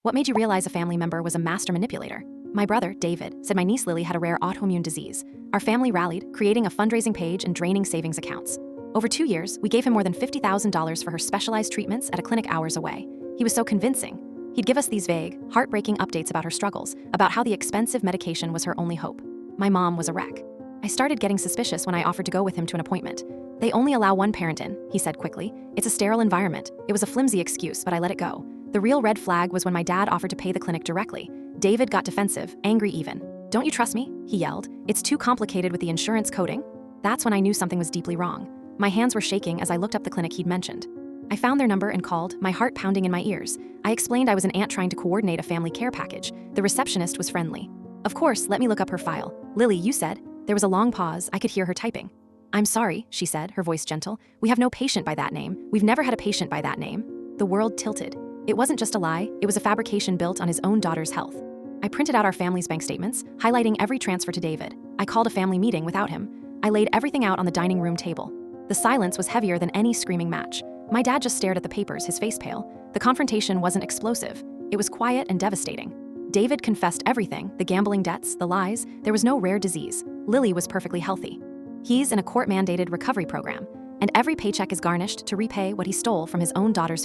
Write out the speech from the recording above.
What made you realize a family member was a master manipulator? My brother, David, said my niece Lily had a rare autoimmune disease. Our family rallied, creating a fundraising page and draining savings accounts. Over 2 years, we gave him more than $50,000 for her specialized treatments at a clinic hours away. He was so convincing. He'd give us these vague, heartbreaking updates about her struggles, about how the expensive medication was her only hope. My mom was a wreck. I started getting suspicious when I offered to go with him to an appointment. They only allow one parent in, he said quickly. It's a sterile environment. It was a flimsy excuse, but I let it go. The real red flag was when my dad offered to pay the clinic directly. David got defensive, angry even. "Don't you trust me?" he yelled. "It's too complicated with the insurance coding." That's when I knew something was deeply wrong. My hands were shaking as I looked up the clinic he'd mentioned. I found their number and called, my heart pounding in my ears. I explained I was an aunt trying to coordinate a family care package. The receptionist was friendly. "Of course, let me look up her file. Lily, you said?" There was a long pause. I could hear her typing. "I'm sorry," she said, her voice gentle. "We have no patient by that name. We've never had a patient by that name." The world tilted. It wasn't just a lie, it was a fabrication built on his own daughter's health. I printed out our family's bank statements, highlighting every transfer to David. I called a family meeting without him. I laid everything out on the dining room table. The silence was heavier than any screaming match. My dad just stared at the papers, his face pale. The confrontation wasn't explosive. It was quiet and devastating. David confessed everything, the gambling debts, the lies. There was no rare disease. Lily was perfectly healthy. He's in a court-mandated recovery program, and every paycheck is garnished to repay what he stole from his own daughter's